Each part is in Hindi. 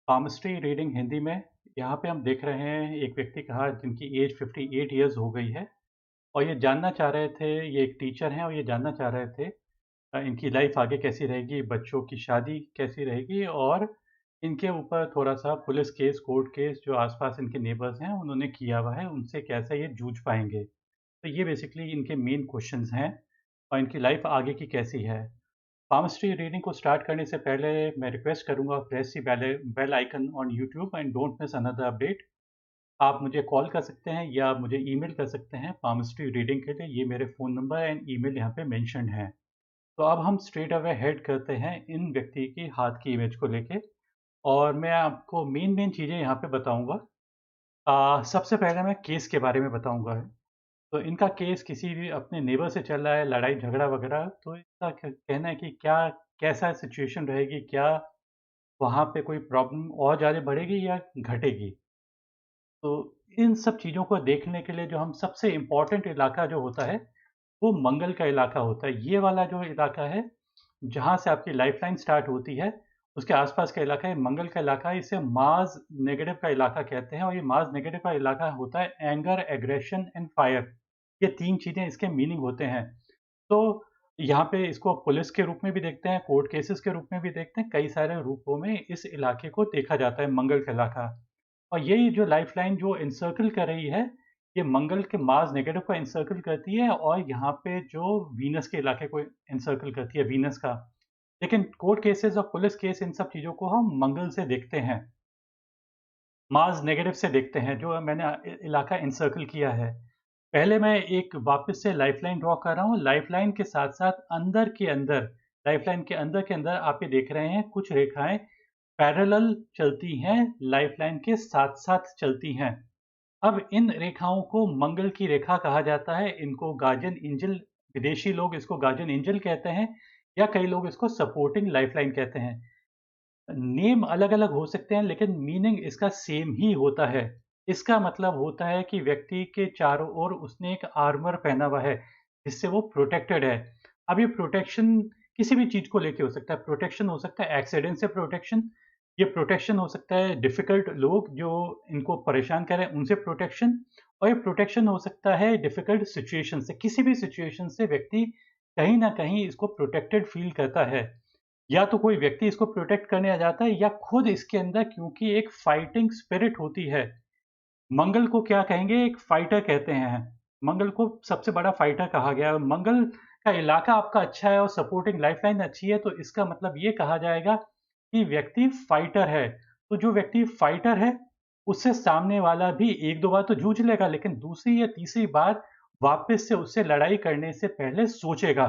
पामस्ट्री रीडिंग हिंदी में। यहाँ पे हम देख रहे हैं एक व्यक्ति कहा जिनकी एज 58 इयर्स हो गई है और ये जानना चाह रहे थे, ये एक टीचर हैं और ये जानना चाह रहे थे इनकी लाइफ आगे कैसी रहेगी, बच्चों की शादी कैसी रहेगी और इनके ऊपर थोड़ा-सा पुलिस केस, कोर्ट केस जो आस-पास इनके नेबर्स हैं उन्होंने किया हुआ है, उनसे कैसे ये जूझ पाएँगे। तो ये बेसिकली इनके मेन क्वेश्चन्स हैं और इनकी लाइफ आगे की कैसी है। पामस्ट्री रीडिंग को स्टार्ट करने से पहले मैं रिक्वेस्ट करूँगा press the bell icon on YouTube and don't miss another update. आप मुझे कॉल कर सकते हैं या मुझे ईमेल कर सकते हैं पामस्ट्री रीडिंग के लिए, ये मेरे फ़ोन नंबर एंड ईमेल यहाँ पे मेंशन्ड हैं। तो अब हम स्ट्रेट अवे हेड करते हैं इन व्यक्ति की हाथ की इमेज को लेके और मैं आपको मेन चीज़ें यहाँ पे बताऊँगा। सबसे पहले मैं केस के बारे में बताऊँगा। तो इनका केस किसी भी अपने नेबर से चल रहा है, लड़ाई झगड़ा वगैरह, तो इनका कहना है कि क्या कैसा सिचुएशन रहेगी, क्या वहाँ पे कोई प्रॉब्लम और ज़्यादा बढ़ेगी या घटेगी। तो इन सब चीज़ों को देखने के लिए जो हम सबसे इम्पोर्टेंट इलाका जो होता है, वो मंगल का इलाका होता है। ये वाला जो इलाका है, जहाँ से आपकी लाइफ़लाइन स्टार्ट होती है, उसके आस-पास का इलाका है, मंगल का इलाका है। इसे मार्स नेगेटिव का इलाका कहते हैं और ये मार्स नेगेटिव का इलाका होता है एंगर, एग्रेशन एंड फायर। ये 3 चीज़ें इसके मीनिंग होते हैं। तो यहाँ पे इसको पुलिस के रूप में भी देखते हैं, कोर्ट केसेस के रूप में भी देखते हैं, कई सारे रूपों में इस इलाके को देखा जाता है, मंगल का इलाका। और यही जो लाइफ़लाइन जो एनसर्कल कर रही है, ये मंगल के मार्स नेगेटिव को एनसर्कल करती है और यहाँ पे जो वीनस के इलाके को एनसर्कल करती है, वीनस का। लेकिन कोर्ट केसेस और पुलिस केस इन सब चीज़ों को हम मंगल से देखते हैं, मार्स नेगेटिव से देखते हैं, जो मैंने इलाका एनसर्कल किया है। पहले मैं एक वापस से लाइफ़लाइन ड्रॉ कर रहा हूँ, लाइफ़लाइन के साथ-साथ अंदर के अंदर, लाइफ़लाइन के अंदर आप ये देख रहे हैं कुछ रेखाएँ पैरेलल चलती हैं, लाइफ़लाइन के साथ-साथ चलती हैं। अब इन रेखाओं को मंगल की रेखा कहा जाता है, इनको गार्डियन एंजल, विदेशी लोग इसको गार्डियन एंजल कहते हैं या कई लोग इसको सपोर्टिंग लाइफ़लाइन कहते हैं। नेम अलग-अलग हो सकते हैं लेकिन मीनिंग इसका सेम ही होता है। इसका मतलब होता है कि व्यक्ति के चारों ओर उसने एक आर्मर पहना हुआ है, जिससे वो प्रोटेक्टेड है। अब ये प्रोटेक्शन किसी भी चीज़ को लेके हो सकता है, प्रोटेक्शन हो सकता है एक्सीडेंट से प्रोटेक्शन, ये प्रोटेक्शन हो सकता है डिफ़िकल्ट लोग जो इनको परेशान कर रहे हैं उनसे प्रोटेक्शन और ये प्रोटेक्शन हो सकता है डिफ़िकल्ट सिचुएशन से, किसी भी सिचुएशन से व्यक्ति कहीं न कहीं इसको प्रोटेक्टेड फ़ील करता है। या तो कोई व्यक्ति इसको प्रोटेक्ट करने आ जाता है या खुद इसके अंदर क्योंकि एक फाइटिंग स्पिरिट होती है। मंगल को क्या कहेंगे? एक फाइटर कहते हैं। मंगल को सबसे बड़ा फाइटर कहा गया है। मंगल का इलाका आपका अच्छा है और सपोर्टिंग लाइफलाइन अच्छी है, तो इसका मतलब ये कहा जाएगा कि व्यक्ति फाइटर है। तो जो व्यक्ति फाइटर है, उससे सामने वाला भी 1-2 बार तो जूझ लेगा, लेकिन दूसरी या तीसरी बार वापस से उससे लड़ाई करने से पहले सोचेगा।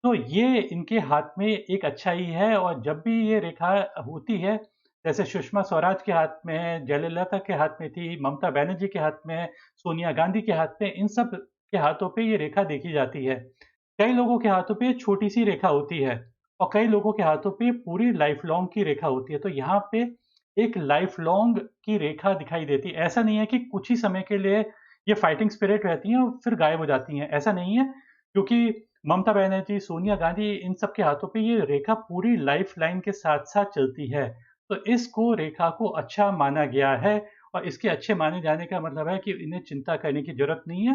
तो ये इनके हाथ में एक अच्छाई है और जब भी ये रेखा होती है, जैसे सुषमा स्वराज के हाथ में है, जयललिता के हाथ में थी, ममता बनर्जी के हाथ में है, सोनिया गांधी के हाथ में, इन सब के हाथों पे ये रेखा देखी जाती है। कई लोगों के हाथों पे छोटी-सी रेखा होती है और कई लोगों के हाथों पे पूरी लाइफ लॉन्ग की रेखा होती है। तो यहाँ पे एक लाइफ लॉन्ग की रेखा दिखाई देती है। ऐसा नहीं है कि कुछ ही समय के लिए ये फाइटिंग स्पिरिट रहती हैं और फिर गायब हो जाती हैं, ऐसा नहीं है। क्योंकि ममता बनर्जी, सोनिया गांधी इन सब के हाथों पे ये रेखा पूरी लाइफ लाइन के साथ-साथ चलती है। तो इसको रेखा को अच्छा माना गया है और इसके अच्छे माने जाने का मतलब है कि इन्हें चिंता करने की ज़रूरत नहीं है।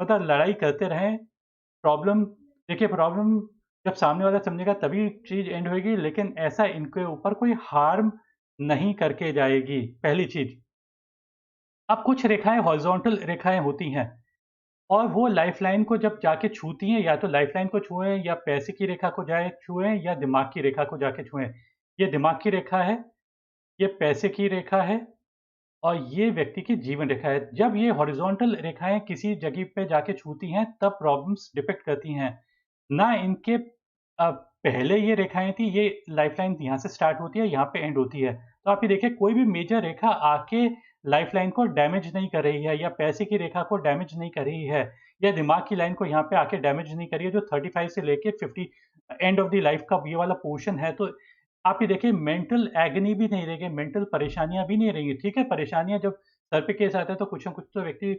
मतलब लड़ाई करते रहें, प्रॉब्लम देखिए प्रॉब्लम जब सामने वाला समझेगा तभी चीज़ एंड होएगी, लेकिन ऐसा इनके ऊपर कोई हार्म नहीं करके जाएगी, पहली चीज़। अब कुछ रेखाएँ हॉरिज़ॉन्टल रेखाएँ होती हैं और वो लाइफ़लाइन को जब जाके छूती हैं, या तो लाइफ़लाइन को छुएँ या पैसे की रेखा को जाए छुएँ या दिमाग की रेखा को जाके छुएँ। ये दिमाग की रेखा है, ये पैसे की रेखा है और ये व्यक्ति की जीवन रेखा है। जब ये हॉरिज़ॉन्टल रेखाएँ किसी जगह पे जाके छूती हैं, तब प्रॉब्लम्स डिपिक्ट करती हैं। ना इनके पहले ये रेखाएँ थी, ये लाइफ़लाइन यहाँ से स्टार्ट होती है, यहाँ पे एंड होती है। तो आप ये देखिए कोई भी मेजर रेखा आके लाइफ़लाइन को डैमेज नहीं कर रही है या पैसे की रेखा को डैमेज नहीं कर रही है या दिमाग की लाइन को यहाँ पे आके डैमेज नहीं कर रही है, जो 35 से लेके 50 एंड ऑफ द लाइफ़ का ये वाला पोर्शन है। तो आप ये देखिए मेंटल एगनी भी नहीं रहेगी, मेंटल परेशानियाँ भी नहीं रहेंगी। ठीक है, परेशानियाँ जब सर पे केस आता है तो कुछ न कुछ तो व्यक्ति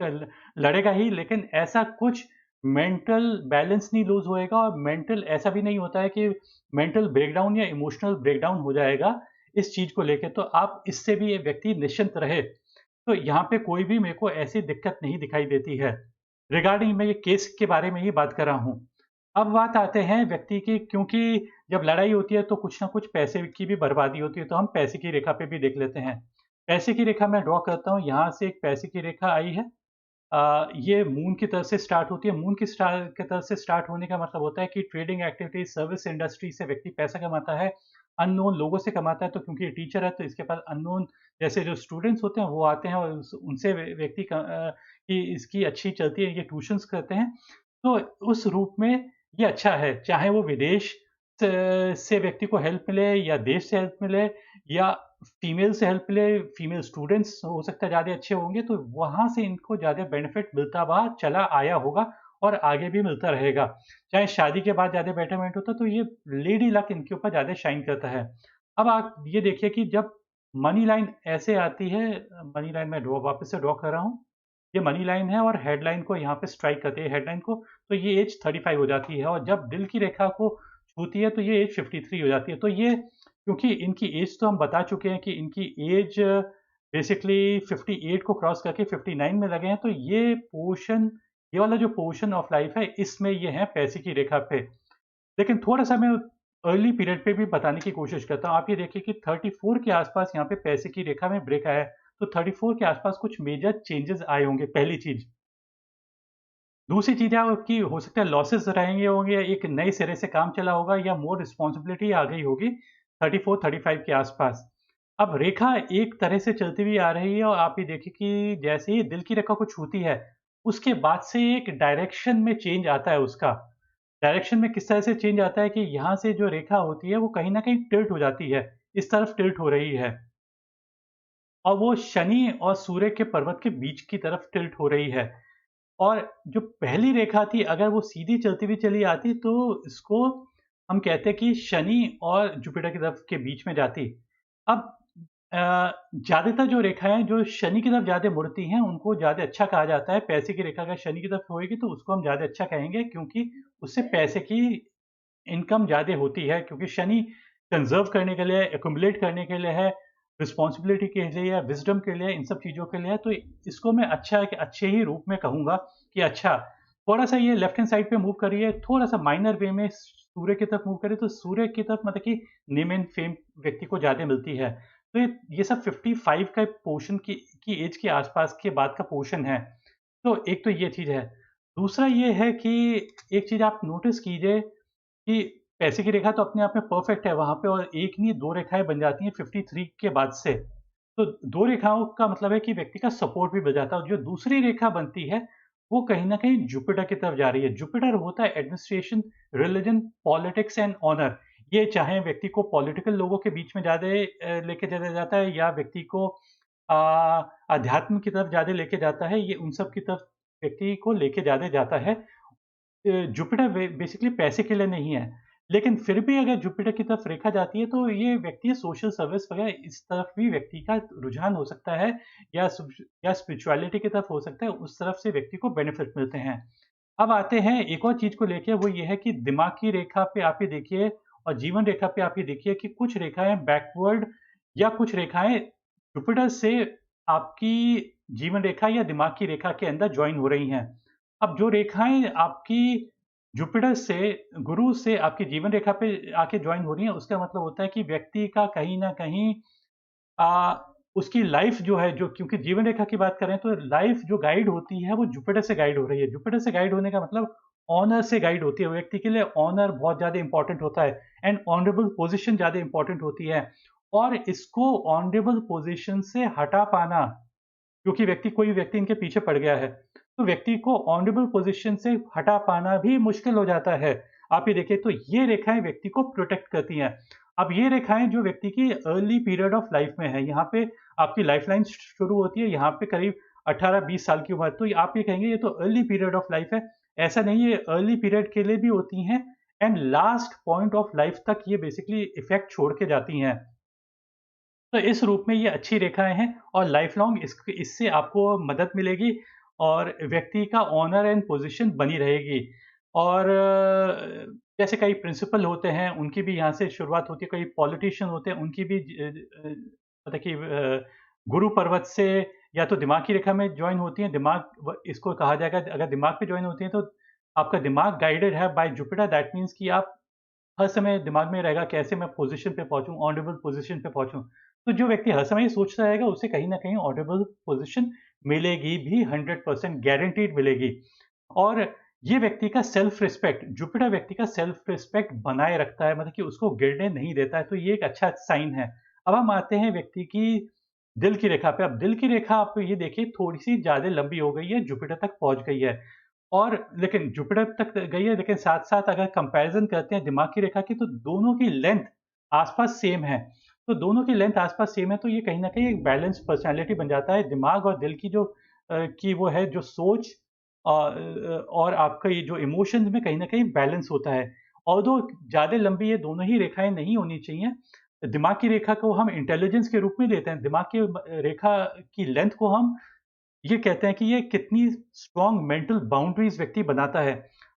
ल लड़ेगा ही, लेकिन ऐसा कुछ मेंटल बैलेंस नहीं लूज़ होएगा और मेंटल ऐसा भी नहीं होता है कि मेंटल ब्रेकडाउन या इमोशनल ब्रेकडाउन हो जाएगा। इस चीज़ को लेके, तो आप इससे भी ये व्यक्ति निश्चिंत रहे। तो यहाँ पे कोई भी मेरे को ऐसी दिक्कत नहीं दिखाई देती है। रिगार्डिंग मैं ये केस के बारे में ही बात कर रहा हूँ। अब बात आते हैं व्यक्ति की, क्योंकि जब लड़ाई होती है तो कुछ ना कुछ पैसे की भी बर्बादी होती है, तो हम पैसे की रेखा पे भी देख लेते हैं। पैसे की रेखा मैं ड्रॉ करता हूँ, यहाँ से एक पैसे की रेखा आई है। ये मून की तरफ से स्टार्ट होती है। मून की तरफ से स्टार्ट होने का मतलब होता है कि ट्रेडिंग एक्टिविटीज, सर्विस इंडस्ट्री से व्यक्ति पैसा कमाता है, अननोन लोगों से कमाता है। तो क्योंकि ये टीचर है तो इसके पास अननोन जैसे जो स्टूडेंट्स होते हैं वो आते हैं, और उनसे व्यक्ति की इसकी अच्छी चलती है, ये ट्यूशंस करते हैं। तो उस रूप में ये अच्छा है, चाहे वो विदेश से व्यक्ति को हेल्प मिले या देश से हेल्प मिले या फीमेल से हेल्प मिले, फीमेल स्टूडेंट्स हो सकता है ज़्यादा अच्छे होंगे, तो वहाँ से इनको ज़्यादा बेनिफिट मिलता हुआ चला आया होगा और आगे भी मिलता रहेगा। चाहे शादी के बाद ज़्यादा बेटरमेंट होता, तो ये लेडी लक इनके ऊपर ज़्यादा शाइन करता है। अब आप ये देखिए कि जब मनी लाइन ऐसे आती है, मनी लाइन मैं वापस से ड्रॉ कर रहा हूँ। ये मनी लाइन है और हेडलाइन को यहाँ पे स्ट्राइक करते हैं हेडलाइन को, तो ये एज 35 हो जाती है, और जब दिल की रेखा को छूती है तो ये एज 53 हो जाती है। तो ये, क्योंकि इनकी एज तो हम बता चुके हैं कि इनकी एज बेसिकली 58 को क्रॉस करके 59 में लगे हैं, तो ये पोर्शन, ये वाला जो पोर्शन ऑफ लाइफ है, इसमें ये है पैसे की रेखा पे। लेकिन थोड़ा-सा मैं अर्ली पीरियड पे भी बताने की कोशिश करता हूँ। आप ये देखिए कि 34 के आस-पास यहाँ पे पैसे की रेखा में ब्रेक आया है, तो 34 के आस-पास कुछ मेजर चेंजेस आए होंगे, पहली चीज़। दूसरी चीज़ है आपकी, हो सकता है लॉसेस रहेंगे होंगे, एक नए सिरे से काम चला होगा या मोर रिस्पॉन्सिबिलिटी आ गई होगी 34-35 के आसपास। अब रेखा एक तरह से चलती हुई आ रही है, और आप ये देखिए कि जैसे ही दिल की रेखा को छूती है, उसके बाद से एक डायरेक्शन में चेंज आता है उसका। डायरेक्शन में किस तरह से चेंज आता है कि यहाँ से जो रेखा होती है वो कहीं न कहीं टिल्ट हो जाती है, इस तरफ टिल्ट हो रही है। और वो शनि और सूर्य के पर्वत के बीच की तरफ टिल्ट हो रही है। और जो पहली रेखा थी, अगर वो सीधी चलती हुई चली आती, तो इसको हम कहते हैं कि शनि और जुपिटर की तरफ के बीच में जाती। अब ज़्यादातर जो रेखाएँ जो शनि की तरफ ज़्यादा मुड़ती हैं, उनको ज़्यादा अच्छा कहा जाता है। पैसे की रेखा अगर शनि की तरफ होएगी तो उसको हम ज़्यादा अच्छा कहेंगे, क्योंकि उससे पैसे की इनकम ज़्यादा होती है, क्योंकि शनि कंज़र्व करने के लिए, एक्युमुलेट करने के लिए है, रिस्पॉन्सिबिलिटी के लिए या विज़डम के लिए, इन सब चीज़ों के लिए है। तो इसको मैं अच्छा है कि अच्छे ही रूप में कहूँगा कि अच्छा, थोड़ा-सा ये लेफ्ट हैंड साइड पे मूव करिए, थोड़ा-सा माइनर वे में सूर्य की तरफ मूव करिए, तो सूर्य की तरफ मतलब कि नेम एंड फेम व्यक्ति को ज़्यादा मिलती है। तो ये सब 55 का पोर्शन की एज के आस-पास के बाद का पोर्शन है। तो एक तो ये चीज़ है। दूसरा ये है कि एक चीज़ आप नोटिस कीजिए कि पैसे की रेखा तो अपने आप में परफेक्ट है वहाँ पे, और एक नहीं 2 रेखाएँ बन जाती हैं 53 के बाद से। तो 2 रेखाओं का मतलब है कि व्यक्ति का सपोर्ट भी बढ़ जाता है, और जो दूसरी रेखा बनती है, वो कहीं न कहीं जुपिटर की तरफ जा रही है। जुपिटर होता है administration, religion, politics and honour. ये चाहे व्यक्ति को पॉलिटिकल लोगों के बीच में ज़्यादा लेके चला जाता है, या व्यक्ति को अ, अध्यात्म की तरफ ज़्यादा लेके जाता है, ये उन सब की तरफ व्यक्ति को लेके ज़्यादा जाता है। जुपिटर बेसिकली पैसे के लिए नहीं है, लेकिन फिर भी अगर जुपिटर की तरफ रेखा जाती है, तो ये व्यक्ति सोशल सर्विस वगैरह इस तरफ भी व्यक्ति का रुझान हो सकता है, या या स्पिरिचुअलिटी की तरफ हो सकता है, उस तरफ से व्यक्ति को बेनिफिट मिलते हैं। अब आते हैं एक और चीज़ को लेके, वो ये है कि दिमाग की रेखा पे आप ये देखिए और जीवन रेखा पे आप ये देखिए कि कुछ रेखाएँ बैकवर्ड, या कुछ रेखाएँ जुपिटर से आपकी जीवन रेखा या दिमाग की रेखा के अंदर जॉइन हो रही हैं। अब जो रेखाएँ आपकी जुपिटर से, गुरु से आपकी जीवन रेखा पे आके जॉइन हो रही हैं, उसका मतलब होता है कि व्यक्ति का कहीं न कहीं अ, उसकी लाइफ जो है, जो क्योंकि जीवन रेखा की बात करें तो लाइफ जो गाइड होती है वो जुपिटर से गाइड हो रही है। जुपिटर से गाइड होने का मतलब ऑनर से गाइड होती है। व्यक्ति के लिए ऑनर बहुत ज़्यादा इम्पोर्टेंट होता है, एंड ऑनरेबल पोज़ीशन ज़्यादा इम्पोर्टेंट होती है। और इसको ऑनरेबल पोज़ीशन से हटा पाना, क्योंकि कोई व्यक्ति इनके पीछे पड़ गया है, तो व्यक्ति को ऑनरेबल पोज़ीशन से हटा पाना भी मुश्किल हो जाता है। आप ये देखिए, तो ये रेखाएँ व्यक्ति को प्रोटेक्ट करती हैं। अब ये रेखाएँ जो व्यक्ति की अर्ली पीरियड ऑफ लाइफ में है, यहाँ पे आपकी लाइफ़लाइन शुरू होती है, यहाँ पे करीब 18-20 साल की उम्र, तो आप ये कहेंगे ये तो अर्ली पीरियड ऑफ लाइफ है। ऐसा नहीं है, ये अर्ली पीरियड के लिए भी होती हैं, and last point of life तक ये बेसिकली इफ़ेक्ट छोड़ के जाती हैं। तो इस रूप में ये अच्छी रेखाएँ हैं, और लाइफ लॉन्ग इससे आपको मदद मिलेगी, और व्यक्ति का ऑनर एंड पोज़ीशन बनी रहेगी। और जैसे कई प्रिंसिपल होते हैं, उनकी भी यहाँ से शुरुआत होती है, कई पॉलिटिशियन होते हैं, उनकी भी मतलब कि गुरु पर्वत से या तो दिमाग की रेखा में जॉइन होती हैं, इसको कहा जाएगा, अगर दिमाग पे जॉइन होती हैं तो आपका दिमाग गाइडेड है बाय जुपिटर, दैट मीन्स कि आप हर समय दिमाग में रहेगा कैसे मैं पोजीशन पे पहुंचूं, ऑडिबल पोजीशन पे पहुंचूं। तो जो व्यक्ति हर समय ये सोचता रहेगा उसे कहीं ना कहीं ऑडिबल पोजीशन मिलेगी भी, 100% गारंटीड मिलेगी। और ये व्यक्ति का सेल्फ रिस्पेक्ट, जुपिटर व्यक्ति का सेल्फ रिस्पेक्ट बनाए रखता है, मतलब कि उसको गिरने नहीं देता है, तो ये एक अच्छा साइन है। अब हम आते हैं व्यक्ति की दिल की रेखा पे। अब दिल की रेखा आप ये देखिए थोड़ी सी ज्यादा लंबी हो गई है, जुपिटर तक पहुंच गई है। और लेकिन जुपिटर तक गई है, लेकिन साथ-साथ अगर कंपैरिज़न करते हैं दिमाग की रेखा की, तो दोनों की लेंथ आस-पास सेम है। तो दोनों की लेंथ आस-पास सेम है, तो ये कहीं न कहीं एक बैलेंस पर्सनैलिटी बन जाता है। दिमाग और दिल की जो की वो है जो सोच और आपका ये जो इमोशंस में कहीं न कहीं बैलेंस होता है। ऑल्दो ज़्यादा लंबी ये दोनों ही रेखाएँ नहीं होनी चाहिए। दिमाग की रेखा को हम इंटेलिजेंस के रूप में लेते हैं। दिमाग की रेखा की लेंथ को हम ये कहते हैं कि ये कितनी स्ट्रॉन्ग मेंटल बाउंड्रीज व्यक्ति बनाता है।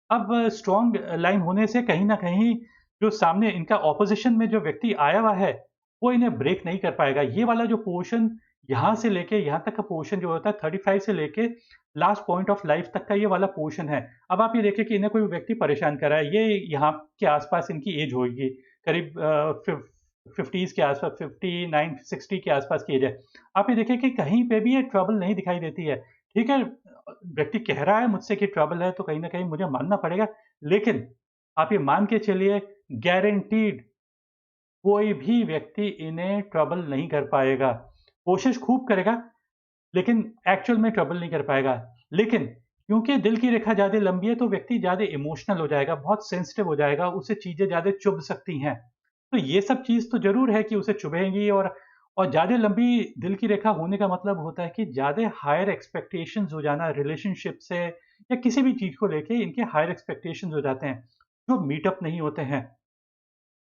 अब स्ट्रॉन्ग लाइन होने से कहीं न कहीं जो सामने इनका ऑपोज़िशन में जो व्यक्ति आया हुआ है, वो इन्हें ब्रेक नहीं कर पाएगा। ये वाला जो पोर्शन यहाँ से लेके यहाँ तक का पोर्शन जो होता है 35 से लेके लास्ट पॉइंट ऑफ लाइफ तक का ये वाला पोर्शन है। अब आप ये देखिए कि इन्हें कोई व्यक्ति परेशान कर रहा है, ये यहाँ के आस-पास इनकी एज होगी, करीब 50s के आस-पास, 59, 60 के आस-पास की एज है। आप ये देखिए कि कहीं पे भी ये ट्रबल नहीं दिखाई देती है। ठीक है, व्यक्ति कह रहा है मुझसे कि ट्रबल है, तो कहीं न कहीं मुझे मानना पड़ेगा। लेकिन आप ये मान के चलिए, गारंटीड कोई भी व्यक्ति इन्हें ट्रबल नहीं कर पाएगा। कोशिश खूब करेगा, लेकिन एक्चुअल में ट्रबल नहीं कर पाएगा। लेकिन क्योंकि दिल की रेखा ज़्यादा लंबी है, तो व्यक्ति ज़्यादा इमोशनल हो जाएगा, बहुत सेंसिटिव हो जाएगा, उसे चीज़ें ज़्यादा चुभ सकती हैं। तो ये सब चीज़ तो ज़रूर है कि उसे चुभेंगी, और ज़्यादा लंबी दिल की रेखा होने का मतलब होता है कि ज़्यादा हायर एक्सपेक्टेशंस हो जाना रिलेशनशिप से या किसी भी चीज़ को लेके इनके हायर एक्सपेक्टेशंस हो जाते हैं, जो मीट अप नहीं होते हैं।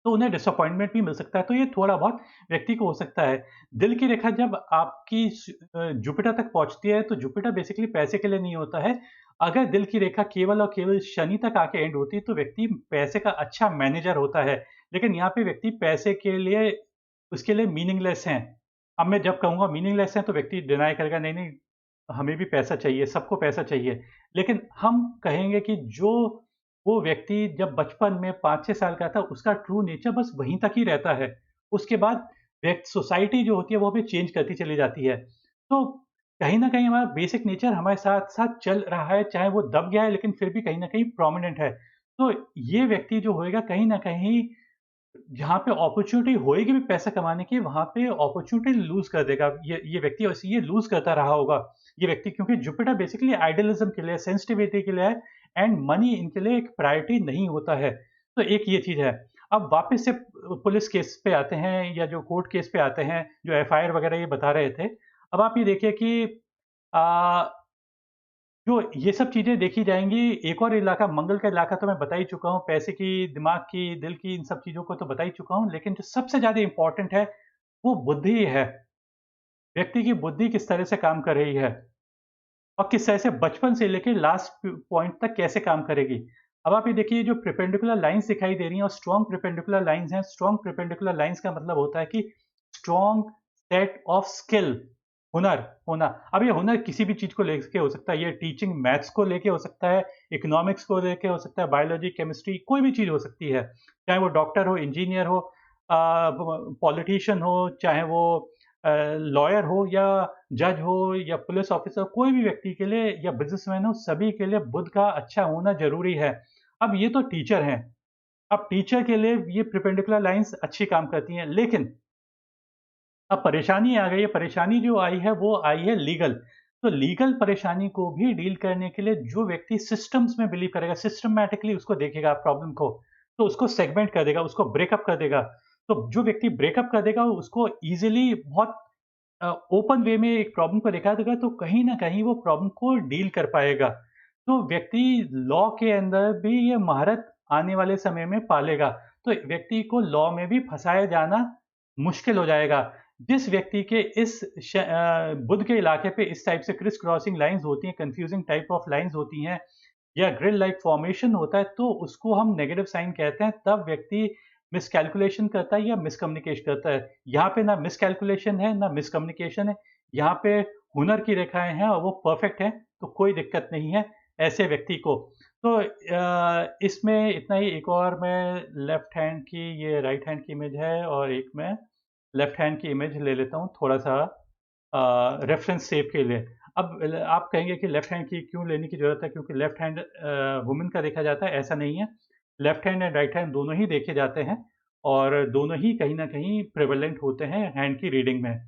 तो उन्हें डिसअपॉइंटमेंट भी मिल सकता है, तो ये थोड़ा बहुत व्यक्ति को हो सकता है। दिल की रेखा जब आपकी जुपिटर तक पहुँचती है, तो जुपिटर बेसिकली पैसे के लिए नहीं होता है। अगर दिल की रेखा केवल और केवल शनि तक आके एंड होती है, तो व्यक्ति पैसे का अच्छा मैनेजर होता है। लेकिन यहाँ पे व्यक्ति पैसे के लिए उसके लिए मीनिंगलेस हैं। अब मैं जब कहूँगा मीनिंगलेस हैं, तो व्यक्ति डिनाई करेगा, नहीं, नहीं, हमें भी पैसा चाहिए, सबको पैसा चाहिए। लेकिन हम कहेंगे कि जो वो व्यक्ति जब बचपन में 5-6 साल का था, उसका ट्रू नेचर बस वहीं तक ही रहता है। उसके बाद सोसाइटी जो होती है, वो भी चेंज करती चली जाती है। तो कहीं न कहीं हमारा बेसिक नेचर हमारे साथ-साथ चल रहा है, चाहे वो दब गया है, लेकिन फिर भी कहीं न कहीं प्रोमिनेंट है। तो ये व्यक्ति जो होएगा, कहीं न कहीं जहाँ पे अपॉर्च्युनिटी होएगी भी पैसा कमाने की, वहाँ पे अपॉर्च्युनिटी लूज़ कर देगा ये व्यक्ति, और ये लूज़ करता रहा होगा, ये व्यक्ति, क्योंकि जुपिटर बेसिकली आइडियलिज़्म के लिए, सेंसिटिविटी के लिए है, एंड मनी इनके लिए एक प्रायोरिटी नहीं होता है। तो एक ये चीज़ है। अब वापस से पुलिस केस पे आते हैं, या जो कोर्ट केस पे आते हैं, जो एफआईआर वगैरह ये बता रहे थे। अब आप ये देखिए कि अ जो ये सब चीज़ें देखी जाएँगी, एक और इलाका मंगल का इलाका तो मैं बता ही चुका हूँ, पैसे की, दिमाग की, दिल की, इन सब चीज़ों को तो बता ही चुका हूँ, लेकिन जो सबसे ज़्यादा इम्पोर्टेंट है, वो बुद्धि है। व्यक्ति की बुद्धि किस तरह से काम कर रही है, और किस तरह से बचपन से लेके लास्ट पॉइंट तक कैसे काम करेगी। अब आप ये देखिए, जो परपेंडिकुलर लाइन्स दिखाई दे रही हैं, और स्ट्रॉन्ग परपेंडिकुलर लाइन्स हैं। स्ट्रॉन्ग परपेंडिकुलर लाइन्स का मतलब होता है कि स्ट्रॉन्ग सेट ऑफ स्किल, हुनर होना। अब ये हुनर किसी भी चीज़ को लेके हो सकता है, ये टीचिंग मैथ्स को लेके हो सकता है, इकोनॉमिक्स को लेके हो सकता है, बायोलॉजी, केमिस्ट्री, कोई भी चीज़ हो सकती है। चाहे वो डॉक्टर हो, इंजीनियर हो, पॉलिटिशियन हो, चाहे वो लॉयर हो, या जज हो, या पुलिस ऑफिसर, कोई भी व्यक्ति के लिए, या बिज़नेसमैन हो, सभी के लिए बुद्ध का अच्छा होना ज़रूरी है। अब ये तो टीचर हैं, अब टीचर के लिए ये परपेंडिकुलर लाइन्स अच्छी काम करती हैं, लेकिन अब परेशानी आ गई है, परेशानी जो आई है वो आई है लीगल। तो लीगल परेशानी को भी डील करने के लिए जो व्यक्ति सिस्टम्स में बिलीव करेगा, सिस्टमैटिकली उसको देखेगा प्रॉब्लम को, तो उसको सेगमेंट कर देगा, उसको ब्रेकअप कर देगा। तो जो व्यक्ति ब्रेकअप कर देगा, उसको ईज़िली बहुत ओपन वे में एक प्रॉब्लम को देखा देगा, तो कहीं न कहीं वो प्रॉब्लम को डील कर पाएगा। तो व्यक्ति लॉ के अंदर भी ये महारत आने वाले समय में पालेगा। तो व्यक्ति को लॉ में भी फँसाया जाना मुश्किल हो जाएगा। जिस व्यक्ति के बुध के इलाके पे इस टाइप से क्रिस क्रॉसिंग लाइन्स होती हैं, कन्फ्यूजिंग टाइप ऑफ लाइन्स होती हैं, या ग्रिल लाइक फॉर्मेशन होता है तो उसको हम नेगेटिव साइन कहते हैं। तब व्यक्ति मिसकैलकुलेशन करता है या मिसकम्युनिकेशन करता है। यहाँ पे ना मिसकैलकुलेशन है ना मिसकम्युनिकेशन है, यहाँ पे हुनर की रेखाएं हैं और वो परफेक्ट हैं, तो कोई दिक्कत नहीं है ऐसे व्यक्ति को। तो इसमें इतना ही। एक और मैं लेफ्ट हैंड की, ये राइट हैंड की इमेज है और एक मैं लेफ्ट हैंड की इमेज ले लेता हूँ थोड़ा सा रेफरेंस सेव के लिए। अब आप कहेंगे कि लेफ्ट हैंड की क्यों लेने की ज़रूरत है, क्योंकि लेफ्ट हैंड वुमेन का देखा जाता है, ऐसा नहीं है। Left hand and right hand दोनों ही देखे जाते हैं और दोनों ही कहीं न कहीं प्रेवलेंट होते हैं हैंड की रीडिंग में।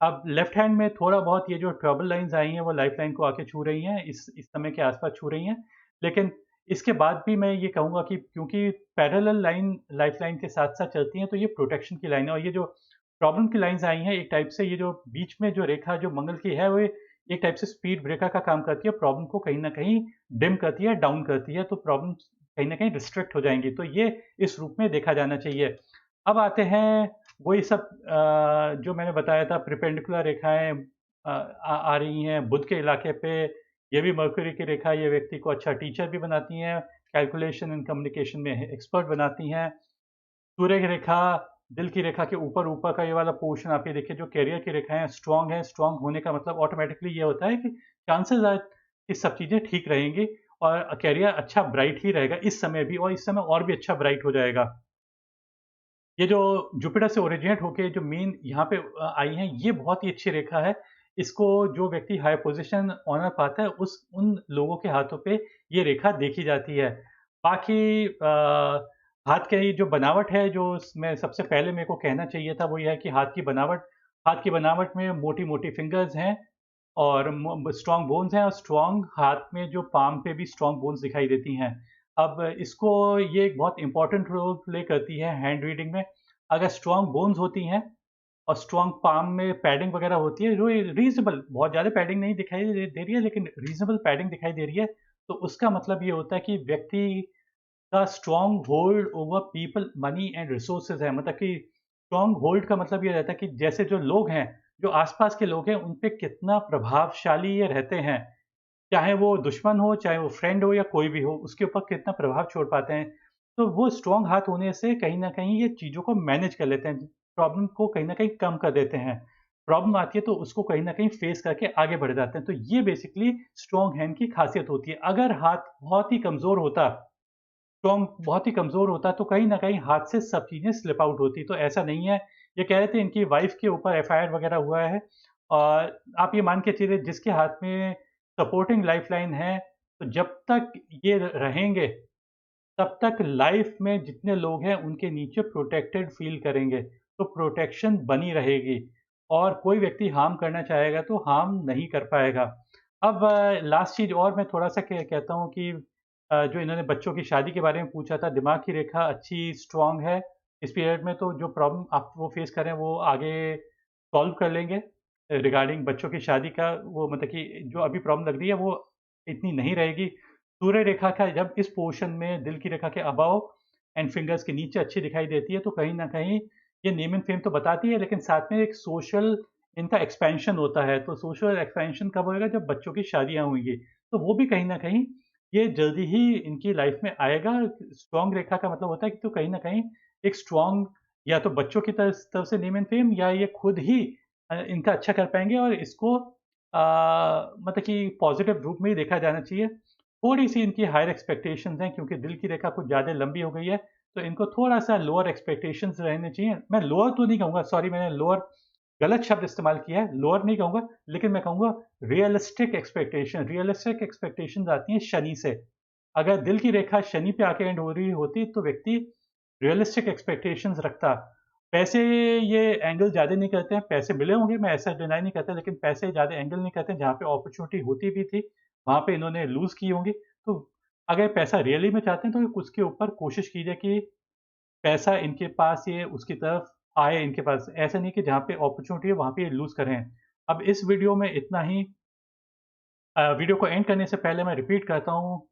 अब लेफ्ट हैंड में थोड़ा बहुत ये जो ट्रबल लाइन्स आई हैं, वो लाइफ लाइन को आके छू रही हैं, इस समय के आस-पास छू रही हैं। लेकिन इसके बाद भी मैं ये कहूँगा कि क्योंकि पैरेलल लाइन लाइफ लाइन के साथ-साथ चलती हैं, तो ये प्रोटेक्शन की लाइन है। और ये जो प्रॉब्लम की लाइन्स आई हैं, एक टाइप से ये जो बीच में जो रेखा जो मंगल की है, वो एक टाइप से स्पीड ब्रेकर का काम करती है, प्रॉब्लम को कहीं न कहीं डिम करती है, डाउन करती है, तो प्रॉब्लम कहीं न कहीं रिस्ट्रिक्ट हो जाएँगी। तो ये इस रूप में देखा जाना चाहिए। अब आते हैं वही सब जो मैंने बताया था, परपेंडिकुलर रेखाएँ आ रही हैं बुध के इलाके पे। ये भी मरक्युरी की रेखा ये व्यक्ति को अच्छा टीचर भी बनाती हैं, कैलकुलेशन एंड कम्युनिकेशन में एक्सपर्ट बनाती हैं। सूर्य की रेखा, दिल की रेखा के ऊपर-ऊपर का ये वाला पोर्शन आप ये देखिए, जो करियर की रेखाएँ हैं, स्ट्रॉन्ग है। स्ट्रॉन्ग होने का मतलब ऑटोमैटिकली ये होता है कि चांसेज़ आर कि सब चीज़ें ठीक रहेंगी और करियर अच्छा ब्राइट ही रहेगा इस समय भी, और इस समय और भी अच्छा ब्राइट हो जाएगा। ये जो जुपिटर से ओरिजिनेट होके जो मेन यहाँ पे आई है, ये बहुत ही अच्छी रेखा है। इसको जो व्यक्ति हाई पोज़ीशन ऑनर पाता है, उस उन लोगों के हाथों पे ये रेखा देखी जाती है। बाकी हाथ की जो बनावट है, जो मैं सबसे पहले मेरे को कहना चाहिए था, वो ये है कि हाथ की बनावट में मोटी-मोटी फिंगर्स हैं और स्ट्रॉन्ग बोन्स हैं, और स्ट्रॉन्ग हाथ में जो पाम पे भी स्ट्रॉन्ग बोन्स दिखाई देती हैं। अब इसको ये एक बहुत इंपॉर्टेंट रोल प्ले करती है हैंड रीडिंग में। अगर स्ट्रॉन्ग बोन्स होती हैं और स्ट्रॉन्ग पाम में पैडिंग वगैरह होती है, जो रीजनेबल, बहुत ज़्यादा पैडिंग नहीं दिखाई दे रही है, लेकिन रीजनेबल पैडिंग दिखाई दे रही है, तो उसका मतलब ये होता है कि व्यक्ति का strong hold over people, money and resources है। मतलब कि स्ट्रॉन्ग होल्ड का मतलब ये रहता है कि जैसे जो लोग हैं, जो आसपास के लोग हैं, उन पे कितना प्रभावशाली ये रहते हैं। चाहे वो दुश्मन हो, चाहे वो फ्रेंड हो या कोई भी हो, उसके ऊपर कितना प्रभाव छोड़ पाते हैं। तो वो स्ट्रॉन्ग हाथ होने से कहीं न कहीं ये चीज़ों को मैनेज कर लेते हैं, प्रॉब्लम को कहीं न कहीं कम कर देते हैं। प्रॉब्लम आती है तो उसको कहीं न कहीं फेस करके आगे बढ़ जाते हैं। तो ये बेसिकली स्ट्रॉन्ग हैंड की खासियत होती है। अगर हाथ बहुत ही कमज़ोर होता, स्ट्रॉन्ग बहुत ही कमज़ोर होता, तो कहीं न कहीं हाथ से सब चीज़ें स्लिप आउट होती, तो ऐसा नहीं है। ये कह रहे थे इनकी वाइफ़ के ऊपर एफआईआर वग़ैरह हुआ है, और आप ये मान के चलिए जिसके हाथ में सपोर्टिंग लाइफ़लाइन है, तो जब तक ये रहेंगे, तब तक लाइफ़ में जितने लोग हैं उनके नीचे प्रोटेक्टेड फ़ील करेंगे, तो प्रोटेक्शन बनी रहेगी और कोई व्यक्ति हार्म करना चाहेगा तो हार्म नहीं कर पाएगा। अब लास्ट चीज़ और मैं थोड़ा-सा कहता हूँ कि जो इन्होंने बच्चों की शादी के बारे में पूछा था, दिमाग की रेखा अच्छी स्ट्रॉन्ग है इस पीरियड में, तो जो प्रॉब्लम आप वो फेस कर रहे हैं वो आगे सॉल्व कर लेंगे। रिगार्डिंग बच्चों की शादी का, वो मतलब कि जो अभी प्रॉब्लम लग रही है वो इतनी नहीं रहेगी। सूर्य रेखा का जब इस पोर्शन में दिल की रेखा के अबव एंड फिंगर्स के नीचे अच्छी दिखाई देती है, तो कहीं न कहीं ये नेम एंड फेम तो बताती है, लेकिन साथ में एक सोशल इनका एक्सपेंशन होता है। तो सोशल एक्सपेंशन कब होएगा? जब बच्चों की शादियाँ होंगी। तो वो भी कहीं न कहीं ये जल्दी ही इनकी लाइफ में आएगा। स्ट्रॉन्ग रेखा का मतलब होता है कि तो कहीं न कहीं एक स्ट्रॉन्ग, या तो बच्चों की तरफ से नेम एंड फेम, या ये खुद ही इनका अच्छा कर पाएँगे, और इसको मतलब कि पॉज़िटिव रूप में ही देखा जाना चाहिए। थोड़ी-सी इनकी हायर एक्सपेक्टेशंस हैं, क्योंकि दिल की रेखा कुछ ज़्यादा लंबी हो गई है, तो इनको थोड़ा-सा लोअर एक्सपेक्टेशंस रहने चाहिए। मैं लोअर तो नहीं कहूँगा, सॉरी, मैंने लोअर गलत शब्द इस्तेमाल किया है, लोअर नहीं कहूँगा, लेकिन मैं कहूँगा रियलिस्टिक एक्सपेक्टेशंस आती हैं शनि से। अगर दिल की रेखा शनि पे आके एंड हो रही होती, तो व्यक्ति रियलिस्टिक एक्सपेक्टेशंस रखता। पैसे ये एंगल ज़्यादा नहीं करते हैं, पैसे मिले होंगे, मैं ऐसा डिनाई नहीं करता, लेकिन पैसे ज़्यादा एंगल नहीं करते हैं। जहाँ पे अपॉर्च्युनिटी होती भी थी, वहाँ पे इन्होंने लूज़ की होंगी। तो अगर पैसा रियली में चाहते हैं, तो उसके ऊपर कोशिश कीजिए कि पैसा इनके पास ये उसकी तरफ आए इनके पास। ऐसा नहीं कि जहाँ पे अपॉर्च्युनिटी है, वहाँ पे ये लूज़ करें। अब इस वीडियो में इतना ही। वीडियो को एंड करने से पहले मैं रिपीट करता हूँ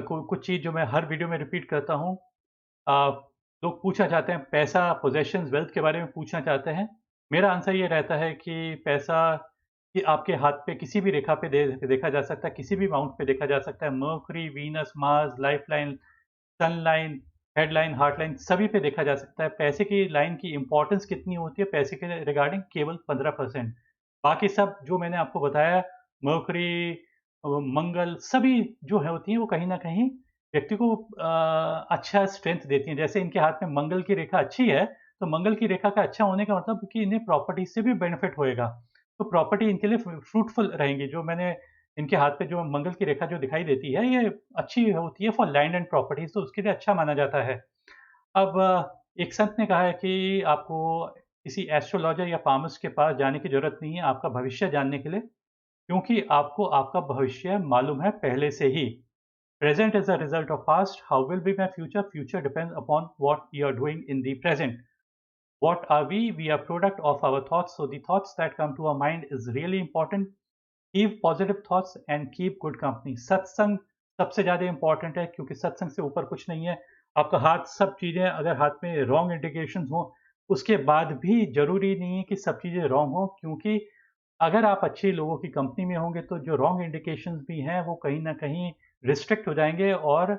कुछ चीज़ जो मैं हर वीडियो में रिपीट करता हूँ। अ, लोग पूछना चाहते हैं पैसा, पोज़ेशंस, वेल्थ के बारे में पूछना चाहते हैं। मेरा आंसर ये रहता है कि पैसा कि आपके हाथ पे किसी भी रेखा पे देखा जा सकता है, किसी भी माउंट पे देखा जा सकता है। मर्करी, वीनस, मार्स, लाइफलाइन, सन लाइन, हेडलाइन, हार्ट लाइन सभी पे देखा जा सकता है। पैसे की लाइन की इम्पोर्टेंस कितनी होती है पैसे के रिगार्डिंग? केवल 15%। बाकी सब जो मैंने आपको बताया, मर्करी, मंगल, सभी जो है होती हैं वो कहीं न कहीं व्यक्ति को अच्छा स्ट्रेंथ देती हैं। जैसे इनके हाथ में मंगल की रेखा अच्छी है, तो मंगल की रेखा का अच्छा होने का मतलब कि इन्हें प्रॉपर्टी से भी बेनिफिट होएगा। तो प्रॉपर्टी इनके लिए फ्रूटफुल रहेंगी। जो मैंने इनके हाथ पे जो मंगल की रेखा जो दिखाई देती है, ये अच्छी होती है फॉर लैंड एंड प्रॉपर्टीज़, तो उसके लिए अच्छा माना जाता है। अब एक संत ने कहा है कि आपको किसी एस्ट्रोलॉजर या पामर्स के पास जाने की ज़रूरत नहीं है आपका भविष्य जानने के लिए, क्योंकि आपको आपका भविष्य मालूम है पहले से ही। Present is a result of past. How will be my future? Future depends upon what you are doing in the present. What are we? We are product of our thoughts. So the thoughts that come to our mind is really important. Keep positive thoughts and keep good company. सत्संग सबसे ज़्यादा इम्पोर्टेंट है, क्योंकि सत्संग से ऊपर कुछ नहीं है। आपका हाथ सब चीज़ें अगर हाथ में रॉन्ग इंडिकेशंस हों, उसके बाद भी ज़रूरी नहीं है कि सब चीज़ें रॉन्ग हों, क्योंकि अगर आप अच्छे लोगों की कंपनी में होंगे तो जो रॉन्ग इंडिकेशंस भी हैं वो कहीं न कहीं रिस्ट्रिक्ट हो जाएँगे और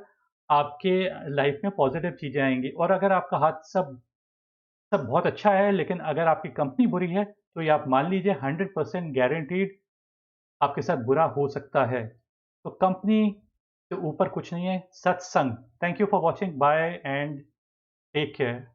आपके लाइफ में पॉजिटिव चीज़ें आएँगी। और अगर आपका हाथ सब सब बहुत अच्छा है, लेकिन अगर आपकी कंपनी बुरी है, तो ये आप मान लीजिए 100% गारंटीड आपके साथ बुरा हो सकता है। तो कंपनी के ऊपर कुछ नहीं है, satsang. Thank you for watching, bye and take care.